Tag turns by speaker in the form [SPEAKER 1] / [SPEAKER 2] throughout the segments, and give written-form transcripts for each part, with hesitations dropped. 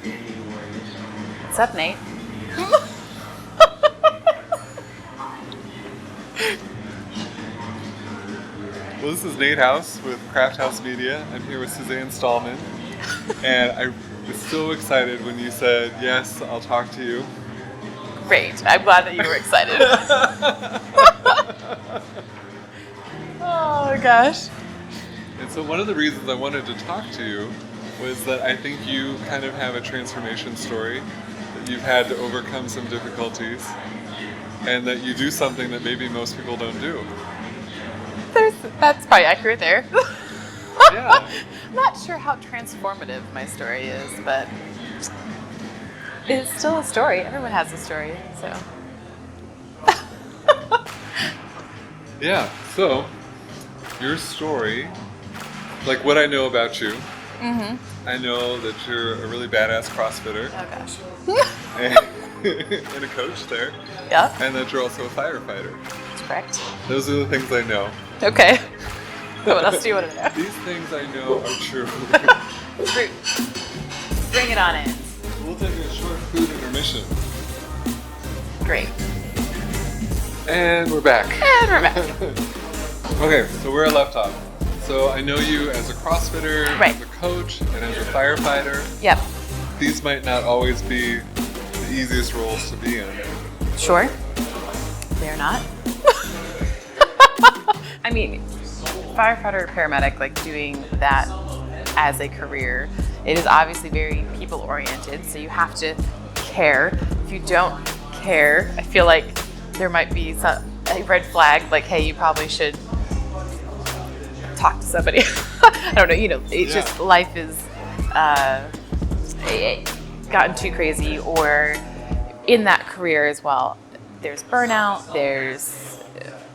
[SPEAKER 1] What's up, Nate?
[SPEAKER 2] Well, this is Nate House with Craft House Media. I'm here with Suzanne Stahlman. And I was so excited when you said, yes, I'll talk to you.
[SPEAKER 1] Great. I'm glad that you were excited. Oh, gosh.
[SPEAKER 2] And so one of the reasons I wanted to talk to you was that I think you kind of have a transformation story, that you've had to overcome some difficulties, and that you do something that maybe most people don't do.
[SPEAKER 1] That's probably accurate there.
[SPEAKER 2] Yeah.
[SPEAKER 1] I'm not sure how transformative my story is, but it's still a story. Everyone has a story, so.
[SPEAKER 2] Yeah, so your story, like what I know about you, I know that you're a really badass CrossFitter
[SPEAKER 1] Oh, gosh.
[SPEAKER 2] and a coach there,
[SPEAKER 1] Yep,
[SPEAKER 2] and that you're also a firefighter.
[SPEAKER 1] that's correct.
[SPEAKER 2] Those are the things I know.
[SPEAKER 1] Okay. What else do you want to know?
[SPEAKER 2] These things I know are true.
[SPEAKER 1] Bring it on in.
[SPEAKER 2] We'll take a short food intermission.
[SPEAKER 1] Great.
[SPEAKER 2] And we're back.
[SPEAKER 1] And we're back.
[SPEAKER 2] Okay, so where I left off. So I know you as a CrossFitter,
[SPEAKER 1] Right.
[SPEAKER 2] as a coach, and as a firefighter.
[SPEAKER 1] Yep.
[SPEAKER 2] These might not always be the easiest roles to be in.
[SPEAKER 1] Sure. They're not. I mean, firefighter, paramedic, like doing that as a career, it is obviously very people oriented. So you have to care. If you don't care, I feel like there might be a red flag. Like, hey, you probably should talk to somebody. I don't know. It's just life is gotten too crazy, or in that career as well. There's burnout.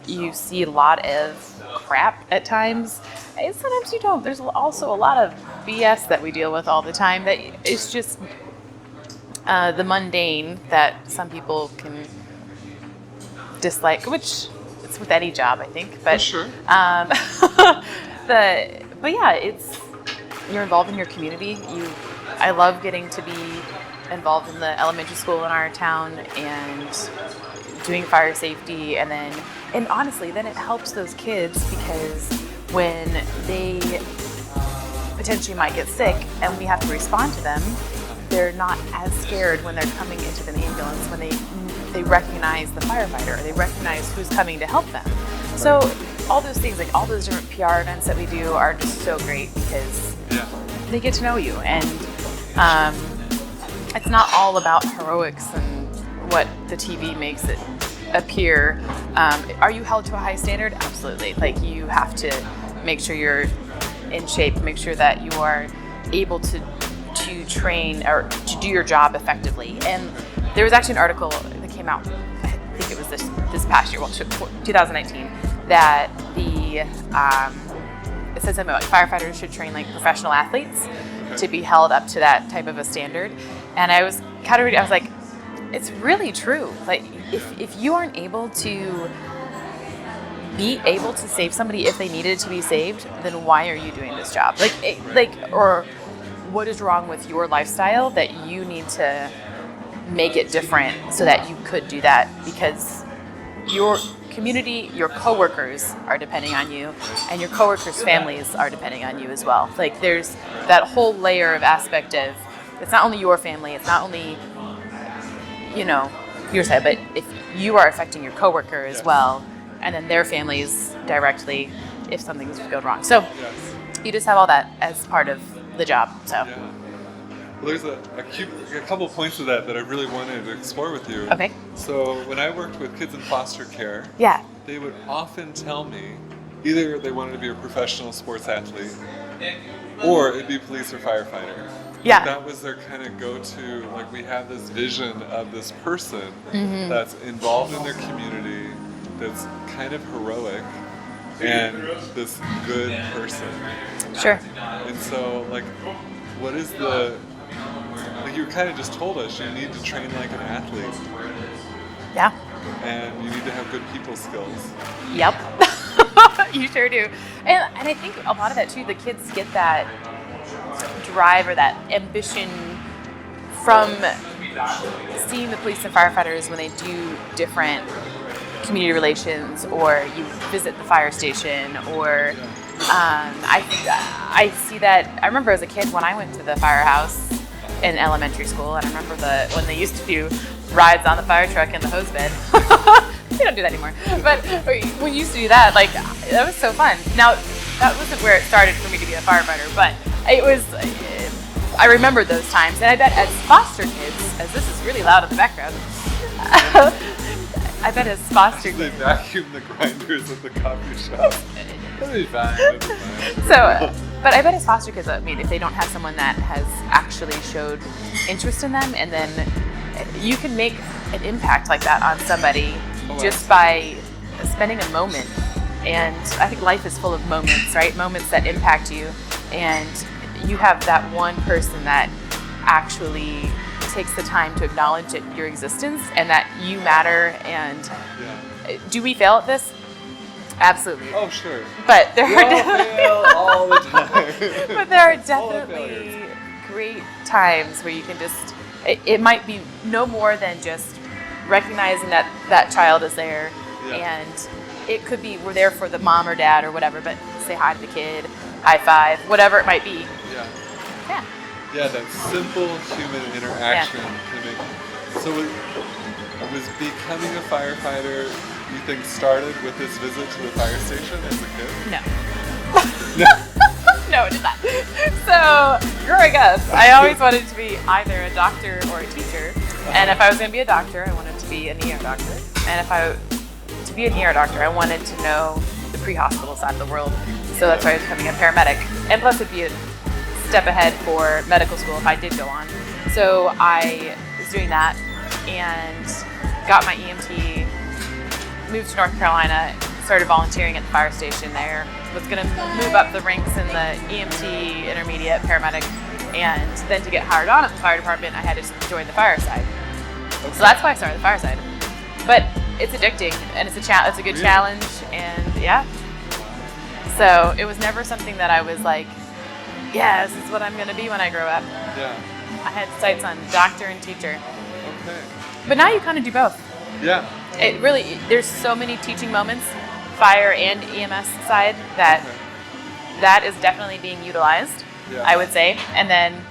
[SPEAKER 1] You see a lot of crap at times, and sometimes you don't. There's also a lot of BS that we deal with all the time that it's just the mundane that some people can dislike, which it's with any job, I think. But
[SPEAKER 2] sure.
[SPEAKER 1] But yeah, you're involved in your community. I love getting to be involved in the elementary school in our town and doing fire safety, and honestly, then it helps those kids because when they potentially might get sick and we have to respond to them, they're not as scared when they're coming into the ambulance, when they recognize the firefighter, or they recognize who's coming to help them. So all those things, like all those different PR events that we do, are just so great because they get to know you, and it's not all about heroics and what the TV makes it appear. Are you held to a high standard? Absolutely. Like, you have to make sure you're in shape, make sure that you are able to train or to do your job effectively. And there was actually an article that came out, I think it was this past year, 2019, that it said something about firefighters should train like professional athletes to be held up to that type of a standard. And I was like, it's really true. Like, if you aren't able to be able to save somebody if they needed to be saved, then why are you doing this job? Or what is wrong with your lifestyle that you need to make it different so that you could do that? Because your community, your coworkers are depending on you, and your coworkers' families are depending on you as well. Like, there's that whole layer of aspect of, it's not only your family, it's not only your side, but if you are affecting your coworker as well, and then their families directly if something's going wrong. So you just have all that as part of the job. So
[SPEAKER 2] Well, there's a couple points of that I really wanted to explore with you.
[SPEAKER 1] Okay.
[SPEAKER 2] So when I worked with kids in foster care, they would often tell me either they wanted to be a professional sports athlete or it'd be police or firefighter.
[SPEAKER 1] Yeah.
[SPEAKER 2] That was their kind of go-to, like, we have this vision of this person that's involved in their community, that's kind of heroic, and this good person.
[SPEAKER 1] Sure.
[SPEAKER 2] And so, like, what is like, you kind of just told us you need to train like an athlete.
[SPEAKER 1] Yeah.
[SPEAKER 2] And you need to have good people skills.
[SPEAKER 1] Yep. You sure do. And I think a lot of that too, the kids get that drive or that ambition from seeing the police and firefighters when they do different community relations, or you visit the fire station, or I see that. I remember as a kid when I went to the firehouse in elementary school, and I remember when they used to do rides on the fire truck in the hose bed. They don't do that anymore. But when you used to do that, like, that was so fun. Now, that wasn't where it started for me to be a firefighter, but it was. I remember those times, and I bet as foster kids, as this is really loud in the background. I bet as foster
[SPEAKER 2] They
[SPEAKER 1] kids.
[SPEAKER 2] vacuum the grinders at the coffee shop. It'll be fine. It'll be fine.
[SPEAKER 1] So, but I bet as foster kids, I mean, if they don't have someone that has actually showed interest in them, and then you can make an impact like that on somebody just by spending a moment. And I think life is full of moments, right? Moments that impact you, and you have that one person that actually takes the time to acknowledge your existence and that you matter. And do we fail at this? Absolutely.
[SPEAKER 2] Oh, sure.
[SPEAKER 1] But there
[SPEAKER 2] We
[SPEAKER 1] are
[SPEAKER 2] all fail all the time.
[SPEAKER 1] but there are
[SPEAKER 2] All the
[SPEAKER 1] definitely
[SPEAKER 2] failures.
[SPEAKER 1] great times where you can just, it might be no more than just recognizing that that child is there.
[SPEAKER 2] Yeah.
[SPEAKER 1] And it could be we're there for the mom or dad or whatever, but say hi to the kid, high five, whatever it might be.
[SPEAKER 2] Yeah.
[SPEAKER 1] Yeah.
[SPEAKER 2] Yeah, that simple human interaction can make. So it was becoming a firefighter, you think, started with this visit to the fire station as a kid?
[SPEAKER 1] No.
[SPEAKER 2] No.
[SPEAKER 1] No, it did not. So, growing up, I always wanted to be either a doctor or a teacher. And if I was going to be a doctor, I wanted to be an ER doctor. And to be an ER doctor, I wanted to know the pre-hospital side of the world. So that's why I was becoming a paramedic. And plus, it'd be a step ahead for medical school if I did go on. So I was doing that and got my EMT, moved to North Carolina, started volunteering at the fire station there, was going to move up the ranks in the EMT, intermediate, paramedic, and then to get hired on at the fire department, I had to join the fireside. So that's why I started the fireside. But it's addicting, and it's a good challenge, and yeah. So it was never something that I was like, yeah, this is what I'm going to be when I grow up.
[SPEAKER 2] Yeah.
[SPEAKER 1] I had sights on doctor and teacher.
[SPEAKER 2] Okay.
[SPEAKER 1] But now you kind of do both.
[SPEAKER 2] Yeah.
[SPEAKER 1] It really, there's so many teaching moments, fire and EMS side, that is definitely being utilized,
[SPEAKER 2] Yeah.
[SPEAKER 1] I would say. And then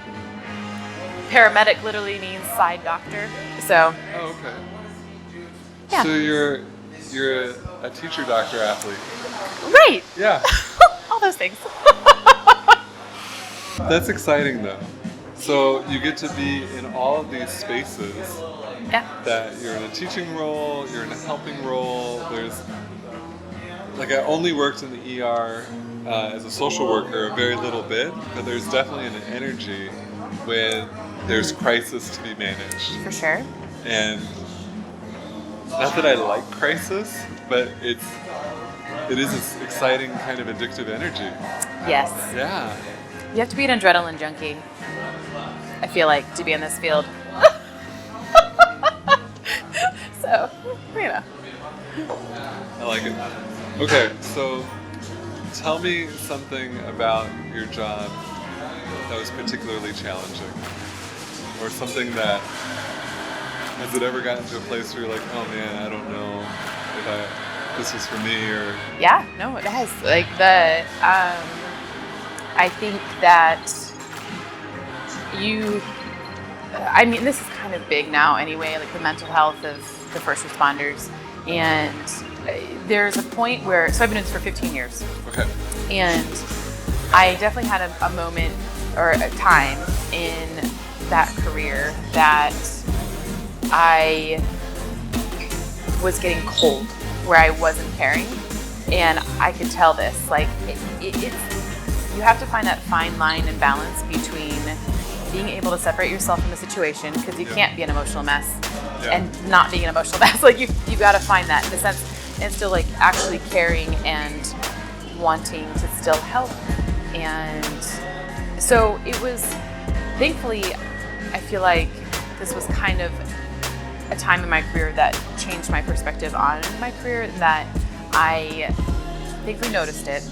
[SPEAKER 1] paramedic literally means side doctor. So,
[SPEAKER 2] Oh, okay.
[SPEAKER 1] yeah.
[SPEAKER 2] So you're a teacher, doctor, athlete.
[SPEAKER 1] Right.
[SPEAKER 2] Yeah.
[SPEAKER 1] All those things.
[SPEAKER 2] That's exciting though. So you get to be in all of these spaces
[SPEAKER 1] Yeah.
[SPEAKER 2] that you're in a teaching role, you're in a helping role. There's, like, I only worked in the ER as a social worker a very little bit, but there's definitely an energy when there's crisis to be managed.
[SPEAKER 1] For sure.
[SPEAKER 2] And not that I like crisis, but it is this exciting kind of addictive energy.
[SPEAKER 1] Yes.
[SPEAKER 2] Yeah.
[SPEAKER 1] You have to be an adrenaline junkie, I feel like, to be in this field. So, you know.
[SPEAKER 2] I like it. Okay, so tell me something about your job that was particularly challenging, or something that, has it ever gotten to a place where you're like, oh man, I don't know if this is for me, or...
[SPEAKER 1] Yeah, no, it has. Like I think that I mean, this is kind of big now anyway, like the mental health of the first responders. And there's a point where, so I've been in this for 15 years.
[SPEAKER 2] Okay.
[SPEAKER 1] And I definitely had a moment or a time in that career that I was getting cold, where I wasn't caring. And I could tell this, like, it's, you have to find that fine line and balance between being able to separate yourself from the situation, because you can't be an emotional mess and not being an emotional mess. Like, you got to find that in a sense, and still, like, actually caring and wanting to still help. And so it was, thankfully, I feel like this was kind of a time in my career that changed my perspective on my career, that I thankfully noticed it.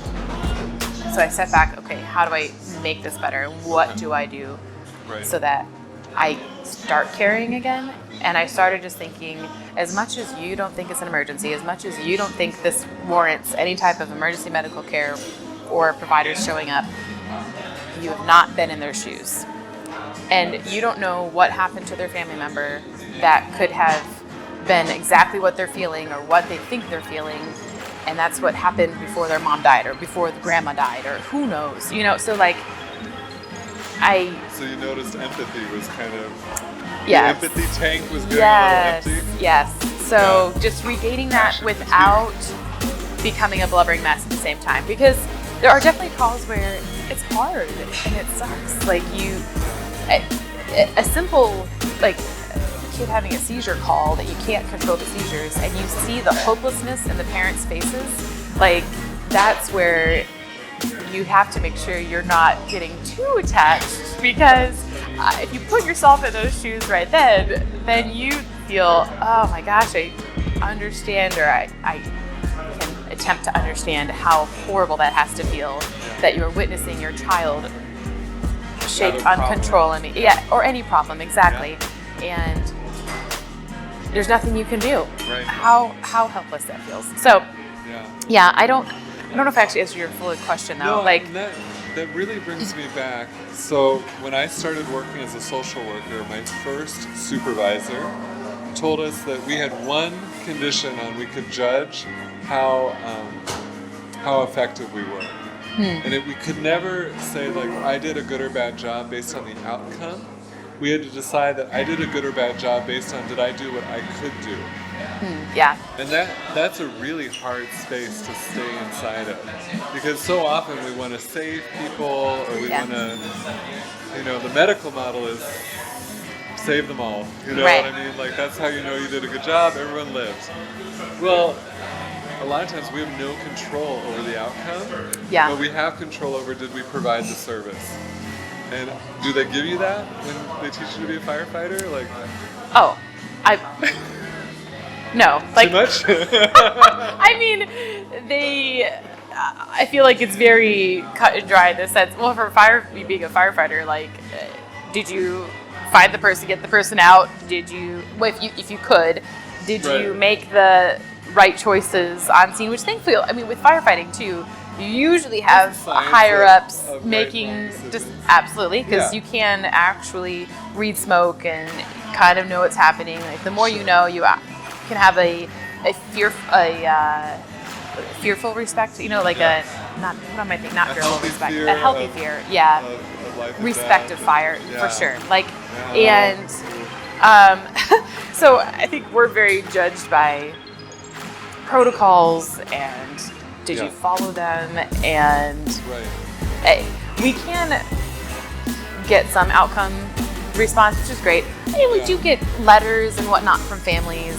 [SPEAKER 1] So I stepped back, okay, how do I make this better? What do I do so that I start caring again. And I started just thinking, as much as you don't think it's an emergency, as much as you don't think this warrants any type of emergency medical care or providers showing up, you have not been in their shoes. And you don't know what happened to their family member that could have been exactly what they're feeling or what they think they're feeling. And that's what happened before their mom died or before the grandma died or who knows, so like
[SPEAKER 2] So you noticed empathy was kind of,
[SPEAKER 1] yes.
[SPEAKER 2] the empathy tank was getting
[SPEAKER 1] Yes,
[SPEAKER 2] a little empty?
[SPEAKER 1] yes. So just regaining that without becoming a blubbering mess at the same time. Because there are definitely calls where it's hard and it sucks. Like a simple, like, kid having a seizure call that you can't control the seizures and you see the hopelessness in the parents' faces, like, that's where you have to make sure you're not getting too attached, because if you put yourself in those shoes right then you feel, oh my gosh, I understand, or I can attempt to understand how horrible that has to feel, that you're witnessing your child shake uncontrollably, or any problem, exactly, and there's nothing you can do.
[SPEAKER 2] Right.
[SPEAKER 1] How helpless that feels. So, yeah, I don't know if I actually answered your full question though.
[SPEAKER 2] No, that really brings me back. So when I started working as a social worker, my first supervisor told us that we had one condition on we could judge how effective we were. And we could never say, like, I did a good or bad job based on the outcome. We had to decide that I did a good or bad job based on did I do what I could do.
[SPEAKER 1] Yeah.
[SPEAKER 2] And that's a really hard space to stay inside of, because so often we want to save people, or we want to, the medical model is save them all. You know
[SPEAKER 1] Right.
[SPEAKER 2] what I mean? Like, that's how you know you did a good job, everyone lives. Well, a lot of times we have no control over the outcome, but we have control over did we provide the service. And do they give you that when they teach you to be a firefighter? Like,
[SPEAKER 1] no, like,
[SPEAKER 2] too much?
[SPEAKER 1] I mean, I feel like it's very cut and dry in the sense, well, for being a firefighter, like, did you find the person, get the person out? Did you, if you could, did you make the right choices on scene? Which thankfully, I mean, with firefighting too, you usually have higher ups making just absolutely, because you can actually read smoke and kind of know what's happening. Like, the more you know, you can have a fearful respect. Like a not what am I thinking? Not fearful respect, a healthy fear. Of respect of fire for sure. Like, and so I think we're very judged by protocols and did you follow them, and we can get some outcome response, which is great. And we do get letters and whatnot from families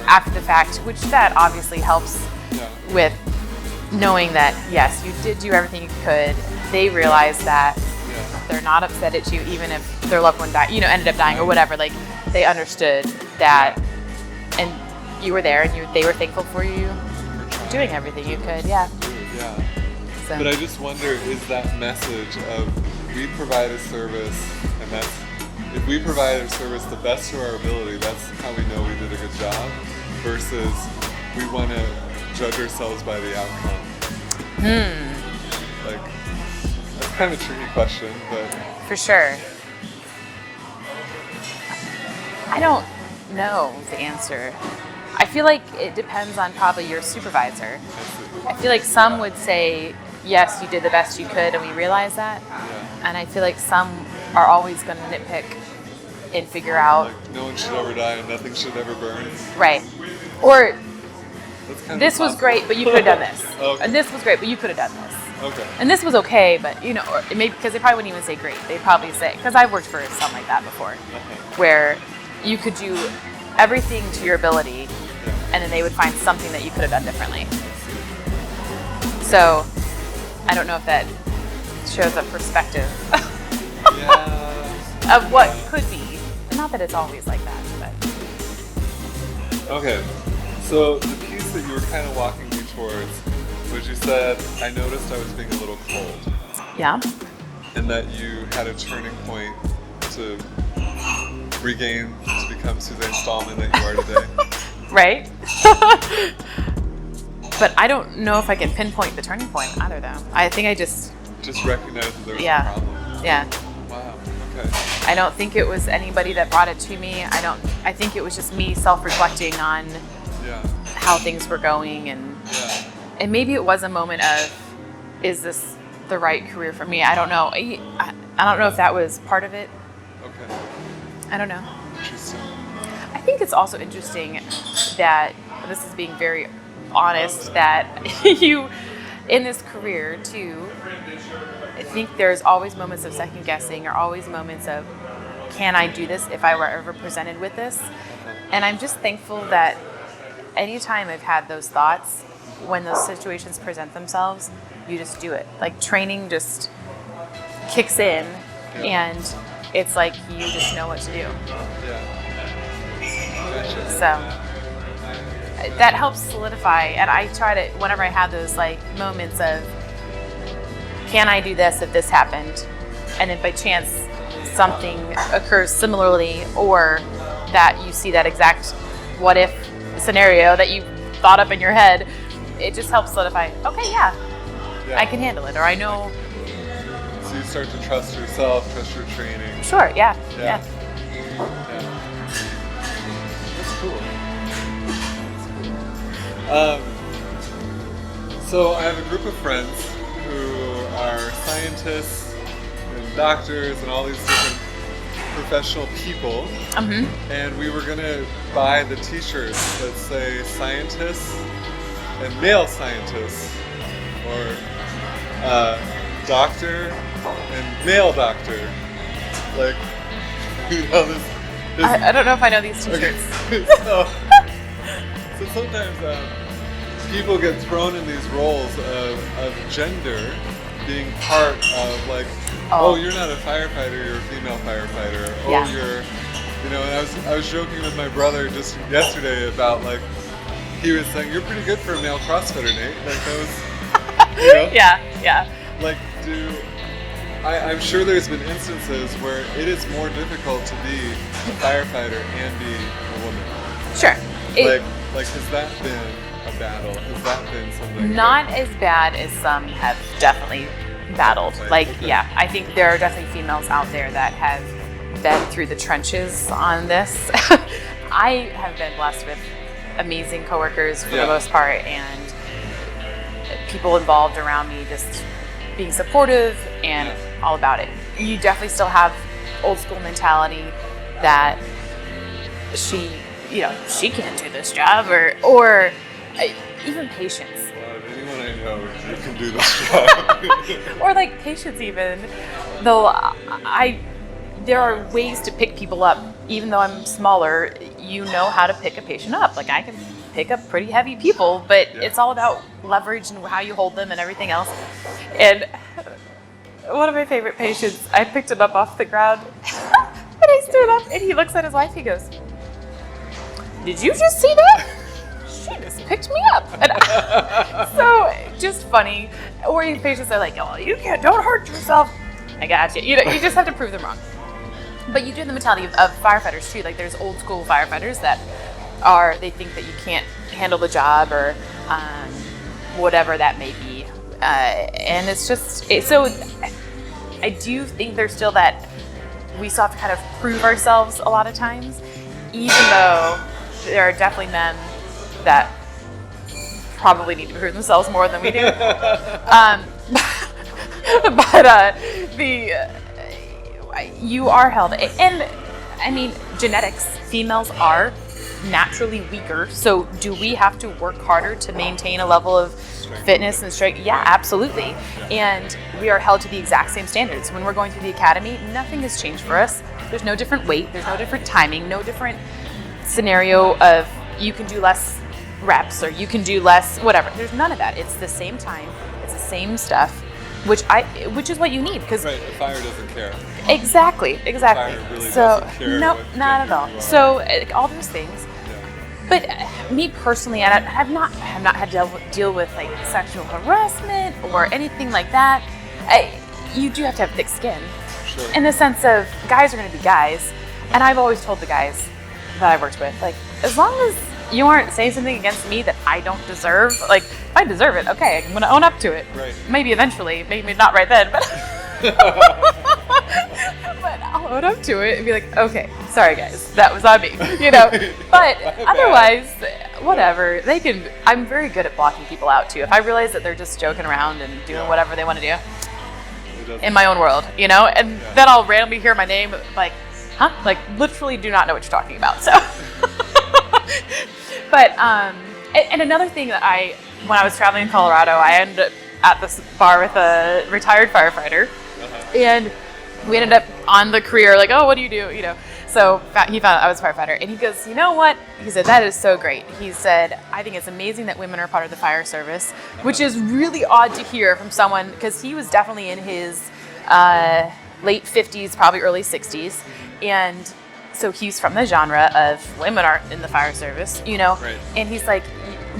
[SPEAKER 1] after the fact, which that obviously helps with knowing that yes, you did do everything you could. They realize that they're not upset at you, even if their loved one died, ended up dying or whatever. Like, they understood that, and you were there, and they were thankful for you doing everything you could. So.
[SPEAKER 2] But I just wonder, is that message of we provide a service, and that's, if we provide a service the best to our ability, that's how we know we did a good job, versus we want to judge ourselves by the outcome. Like, that's kind of a tricky question, but...
[SPEAKER 1] For sure. I don't know the answer. I feel like it depends on probably your supervisor. I feel like some would say, yes, you did the best you could, and we realize that. And I feel like some are always going to nitpick and figure out.
[SPEAKER 2] Like, no one should ever die and nothing should ever burn.
[SPEAKER 1] Right. Or, this was
[SPEAKER 2] impossible.
[SPEAKER 1] great, but you could have done this.
[SPEAKER 2] Okay.
[SPEAKER 1] And this was great, but you could have done this.
[SPEAKER 2] Okay.
[SPEAKER 1] And this was okay, but, or maybe, because they probably wouldn't even say great. They'd probably say, because I've worked for something like that before, where you could do everything to your ability, and then they would find something that you could have done differently. So, I don't know if that shows a perspective of what could be. Not that it's always like that, but.
[SPEAKER 2] Okay, so the piece that you were kind of walking me towards was you said, I noticed I was being a little cold.
[SPEAKER 1] Yeah.
[SPEAKER 2] And that you had a turning point to regain to become Suzanne Stahlman that you are today?
[SPEAKER 1] Right? But I don't know if I can pinpoint the turning point either, though. I think I just
[SPEAKER 2] recognize that there was
[SPEAKER 1] yeah,
[SPEAKER 2] a problem.
[SPEAKER 1] yeah.
[SPEAKER 2] Wow. Okay.
[SPEAKER 1] I don't think it was anybody that brought it to me. I think it was just me self-reflecting on how things were going, and maybe it was a moment of, is this the right career for me? I don't know. I don't know if that was part of it.
[SPEAKER 2] Okay.
[SPEAKER 1] I don't know.
[SPEAKER 2] Interesting.
[SPEAKER 1] I think it's also interesting that, this is being very honest, that you, in this career too, I think there's always moments of second guessing, or always moments of, can I do this if I were ever presented with this? And I'm just thankful that anytime I've had those thoughts, when those situations present themselves, you just do it. Like, training just kicks in, and it's like you just know what to do. So that helps solidify. And I try to, whenever I have those like moments of, can I do this if this happened? And if by chance something occurs similarly, or that you see that exact what if scenario that you thought up in your head, it just helps solidify, okay, I can handle it, or I know.
[SPEAKER 2] So you start to trust yourself, trust your training.
[SPEAKER 1] Sure, yeah.
[SPEAKER 2] That's cool. So I have a group of friends who are scientists and doctors and all these different professional people. And we were going to buy the t-shirts that say scientists and male scientists, or doctor and male doctor. Like, you know, this
[SPEAKER 1] I don't know if I know these t-shirts.
[SPEAKER 2] So sometimes people get thrown in these roles of gender being part of, like, oh, you're not a firefighter, you're a female firefighter. Oh, you're, you know, and I was joking with my brother just yesterday about, like, he was saying, you're pretty good for a male CrossFitter, Nate. Like, that was, you know?
[SPEAKER 1] Yeah.
[SPEAKER 2] Like, I'm sure there's been instances where it is more difficult to be a firefighter and be a woman.
[SPEAKER 1] Sure.
[SPEAKER 2] Like, has that been a battle? Has that been something?
[SPEAKER 1] Not as bad as some have definitely battled. I think there are definitely females out there that have been through the trenches on this. I have been blessed with amazing coworkers for the most part, and people involved around me just being supportive and all about it. You definitely still have old school mentality that she can't do this job, or even patience.
[SPEAKER 2] Anyone I know, you can do this job.
[SPEAKER 1] Or like patience even. Though there are ways to pick people up. Even though I'm smaller, you know how to pick a patient up. Like, I can pick up pretty heavy people, but it's all about leverage and how you hold them and everything else. And one of my favorite patients, I picked him up off the ground and I stood up and he looks at his wife, he goes, "Did you just see that? She just picked me up." And so just funny. Or these patients are like, "Oh, don't hurt yourself." I got you. You know, you just have to prove them wrong. But you do have the mentality of firefighters too. Like, there's old school firefighters that they think that you can't handle the job, or whatever that may be. And it's just, so I do think there's still that, we still have to kind of prove ourselves a lot of times, even though there are definitely men that probably need to prove themselves more than we do. You are held, and I mean, genetics, females are naturally weaker, so do we have to work harder to maintain a level of fitness and strength? Yeah, absolutely. And we are held to the exact same standards. When we're going through the academy, nothing has changed for us. There's no different weight, there's no different timing, no different scenario of you can do less reps or you can do less whatever. There's none of that. It's the same time, it's the same stuff, which is what you need, because
[SPEAKER 2] the fire doesn't care.
[SPEAKER 1] Exactly.
[SPEAKER 2] Fire really doesn't care.
[SPEAKER 1] No, not at all. So all those things. But me personally, and I have not had to deal with like sexual harassment or anything like that. You do have to have thick skin, in the sense of guys are going to be guys. And I've always told the guys that I worked with, like, as long as you aren't saying something against me that I don't deserve, like, if I deserve it, okay, I'm going to own up to it.
[SPEAKER 2] Right.
[SPEAKER 1] Maybe eventually, maybe not right then, but but I'll own up to it and be like, okay, sorry guys, that was on me, you know. But otherwise, whatever. I'm very good at blocking people out too. If I realize that they're just joking around and doing whatever they want to do in my own world, you know, and then I'll randomly hear my name, like, huh? Like, literally do not know what you're talking about. So, but, and another thing that when I was traveling in Colorado, I ended up at this bar with a retired firefighter, and we ended up on the career, like, oh, what do? You know, so he found out I was a firefighter, and he goes, you know what? He said, that is so great. He said, I think it's amazing that women are part of the fire service, which is really odd to hear from someone, because he was definitely in his late 50s, probably early 60s, and so he's from the genre of women aren't in the fire service, you know,
[SPEAKER 2] right.
[SPEAKER 1] And he's like,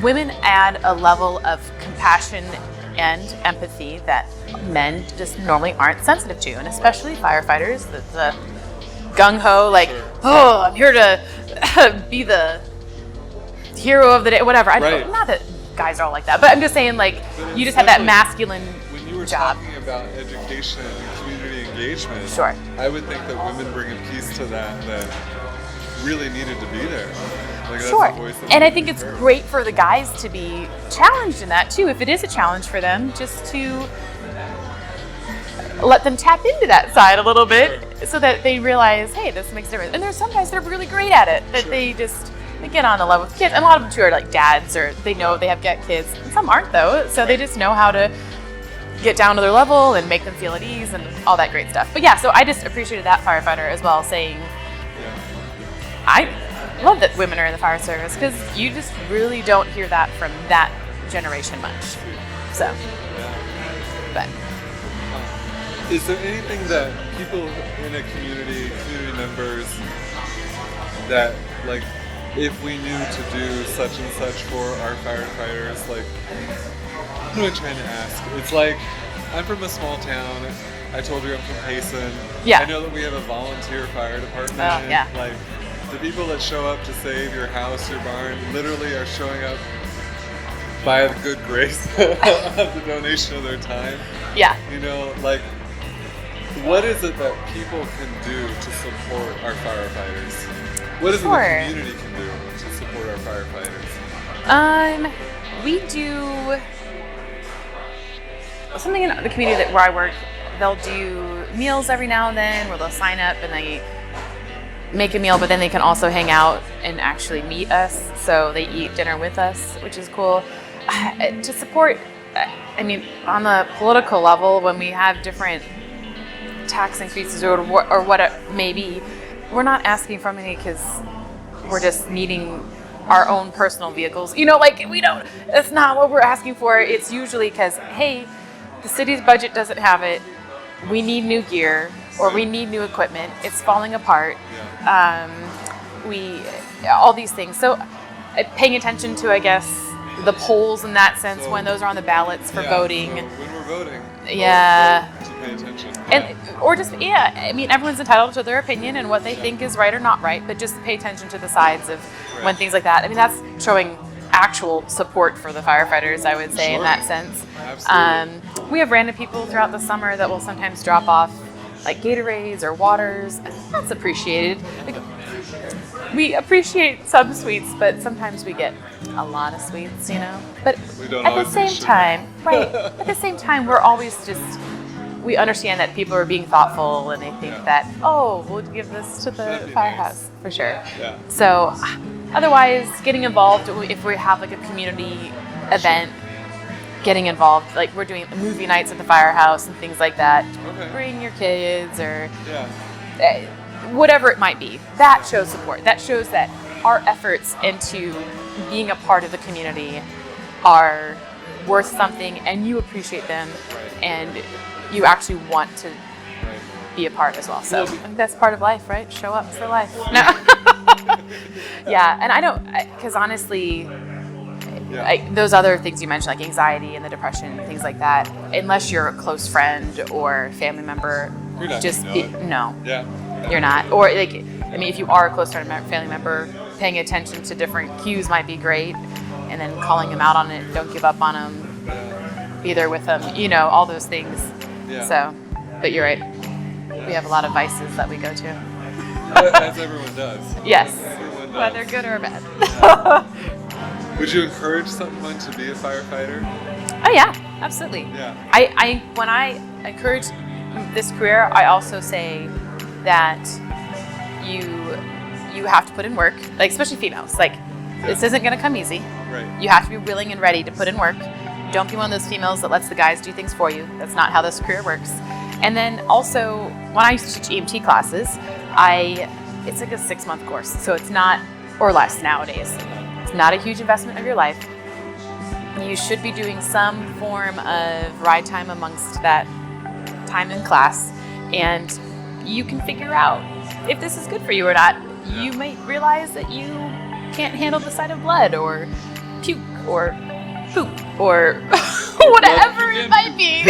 [SPEAKER 1] women add a level of compassion and empathy that men just normally aren't sensitive to, and especially firefighters, the gung-ho, like, oh, I'm here to be the hero of the day, whatever.
[SPEAKER 2] Right.
[SPEAKER 1] Not that guys are all like that, but I'm just saying, like, you just have that masculine
[SPEAKER 2] when you were
[SPEAKER 1] job.
[SPEAKER 2] talking about education and community engagement,
[SPEAKER 1] Sure.
[SPEAKER 2] I would think that women bring a piece to that really needed to be there. Like, that's
[SPEAKER 1] Sure.
[SPEAKER 2] a voice that
[SPEAKER 1] And I
[SPEAKER 2] needs
[SPEAKER 1] think
[SPEAKER 2] to
[SPEAKER 1] it's
[SPEAKER 2] be heard.
[SPEAKER 1] great for the guys to be challenged in that too, if it is a challenge for them, just to let them tap into that side a little bit, so that they realize, hey, this makes a difference. And there's some guys that are really great at it, that they get on the level with kids. And a lot of them too are like dads, or they know they have got kids. And some aren't though, so they just know how to get down to their level and make them feel at ease and all that great stuff. But yeah, so I just appreciated that firefighter as well, saying, I love that women are in the fire service, because you just really don't hear that from that generation much. So, but
[SPEAKER 2] Is there anything that people in a community members, that, like, if we knew to do such and such for our firefighters, like, what am I trying to ask? It's like, I'm from a small town. I told you I'm from Payson.
[SPEAKER 1] Yeah.
[SPEAKER 2] I know that we have a volunteer fire department.
[SPEAKER 1] Oh, yeah.
[SPEAKER 2] Like, the people that show up to save your house, your barn, literally are showing up by the good grace of the donation of their time.
[SPEAKER 1] yeah.
[SPEAKER 2] You know, like, what is it that people can do to support our firefighters? What is it the community can do to support our firefighters?
[SPEAKER 1] We do something in the community where I work. They'll do meals every now and then, where they'll sign up and they make a meal, but then they can also hang out and actually meet us. So they eat dinner with us, which is cool. To support, I mean, on the political level, when we have different tax increases or what it may be, we're not asking for money because we're just needing our own personal vehicles. You know, like, that's not what we're asking for. It's usually because, hey, the city's budget doesn't have it. We need new gear, or we need new equipment. It's falling apart. All these things. So paying attention to, I guess, the polls in that sense, when those are on the ballots for voting.
[SPEAKER 2] So when we're voting,
[SPEAKER 1] vote
[SPEAKER 2] to pay attention.
[SPEAKER 1] Or just, I mean, everyone's entitled to their opinion and what they think is right or not right, but just pay attention to the sides of when things like that. I mean, that's showing actual support for the firefighters, I would say, in that sense.
[SPEAKER 2] Absolutely.
[SPEAKER 1] We have random people throughout the summer that will sometimes drop off like Gatorades or waters. That's appreciated. Like, we appreciate some sweets, but sometimes we get a lot of sweets, you know. But at the same time, at the same time, we're always we understand that people are being thoughtful, and they think that, oh, we'll give this to the firehouse for sure.
[SPEAKER 2] Yeah.
[SPEAKER 1] So otherwise, getting involved, if we have like a community event, getting involved, like we're doing movie nights at the firehouse and things like that.
[SPEAKER 2] Okay.
[SPEAKER 1] Bring your kids or whatever it might be. That shows support. That shows that our efforts into being a part of the community are worth something, and you appreciate them, and you actually want to be a part as well. So I think that's part of life, right? Show up for life. No. Yeah, and I don't, because honestly, those other things you mentioned, like anxiety and the depression and things like that, unless you're a close friend or family member,
[SPEAKER 2] You're not
[SPEAKER 1] just
[SPEAKER 2] gonna know it.
[SPEAKER 1] no,
[SPEAKER 2] Yeah.
[SPEAKER 1] you're not. Or like I mean, if you are close to a family member, paying attention to different cues might be great, and then calling them out on it. Don't give up on them. Be there with them. You know, all those things.
[SPEAKER 2] Yeah.
[SPEAKER 1] So, but you're right. We have a lot of vices that we go to.
[SPEAKER 2] As everyone does.
[SPEAKER 1] Yes.
[SPEAKER 2] Everyone does.
[SPEAKER 1] Whether good or bad.
[SPEAKER 2] Would you encourage someone to be a firefighter?
[SPEAKER 1] Oh yeah, absolutely.
[SPEAKER 2] Yeah.
[SPEAKER 1] When I encourage this career, I also say that you have to put in work, like especially females. Like this isn't going to come easy.
[SPEAKER 2] Right.
[SPEAKER 1] You have to be willing and ready to put in work. Don't be one of those females that lets the guys do things for you. That's not how this career works. And then also, when I used to teach EMT classes, it's like a 6-month course, so it's not, or less nowadays. It's not a huge investment of your life. You should be doing some form of ride time amongst that time in class, and you can figure out if this is good for you or not.
[SPEAKER 2] Yeah.
[SPEAKER 1] You might realize that you can't handle the sight of blood, or puke, or poop, or whatever it might be.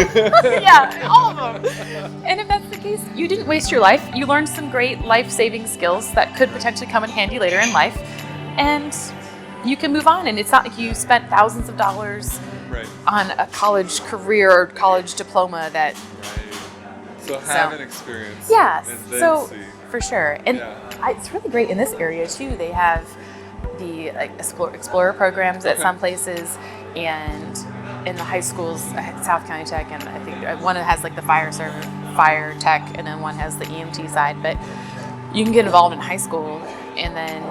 [SPEAKER 1] Yeah, all of them. And if that's the case, you didn't waste your life. You learned some great life-saving skills that could potentially come in handy later in life, and you can move on. And it's not like you spent thousands of dollars on a college career or college diploma that.
[SPEAKER 2] Right. So have an experience.
[SPEAKER 1] Yes.
[SPEAKER 2] And then
[SPEAKER 1] So
[SPEAKER 2] see.
[SPEAKER 1] for sure, and it's really great in this area too. They have the Explorer programs at some places, and in the high schools, South County Tech, and I think one has like the fire tech, and then one has the EMT side. But you can get involved in high school, and then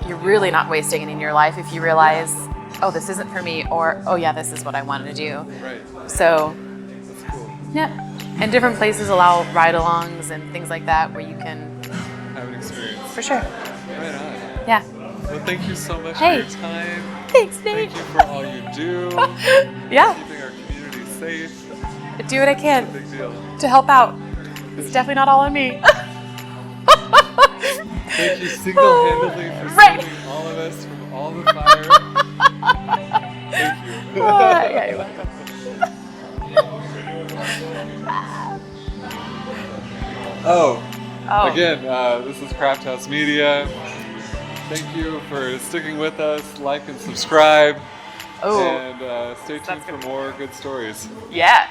[SPEAKER 1] you're really not wasting any in your life if you realize, oh, this isn't for me, or oh yeah, this is what I wanted to do.
[SPEAKER 2] Right.
[SPEAKER 1] So
[SPEAKER 2] that's cool.
[SPEAKER 1] Yeah. And different places allow ride-alongs and things like that where you can
[SPEAKER 2] have an experience.
[SPEAKER 1] For sure.
[SPEAKER 2] Right on.
[SPEAKER 1] Yeah.
[SPEAKER 2] Well, thank you so much for your time.
[SPEAKER 1] Thanks, Nate.
[SPEAKER 2] Thank you for all you do.
[SPEAKER 1] Yeah.
[SPEAKER 2] Keeping our community safe.
[SPEAKER 1] I do what I can.
[SPEAKER 2] It's a big deal.
[SPEAKER 1] To help out. It's definitely not all on me.
[SPEAKER 2] Thank you single-handedly for saving all of us from all the fire. Thank you.
[SPEAKER 1] Yeah, you're welcome.
[SPEAKER 2] Again, this is Craft House Media. Thank you for sticking with us. Like and subscribe. And stay tuned for more good stories.
[SPEAKER 1] Yeah.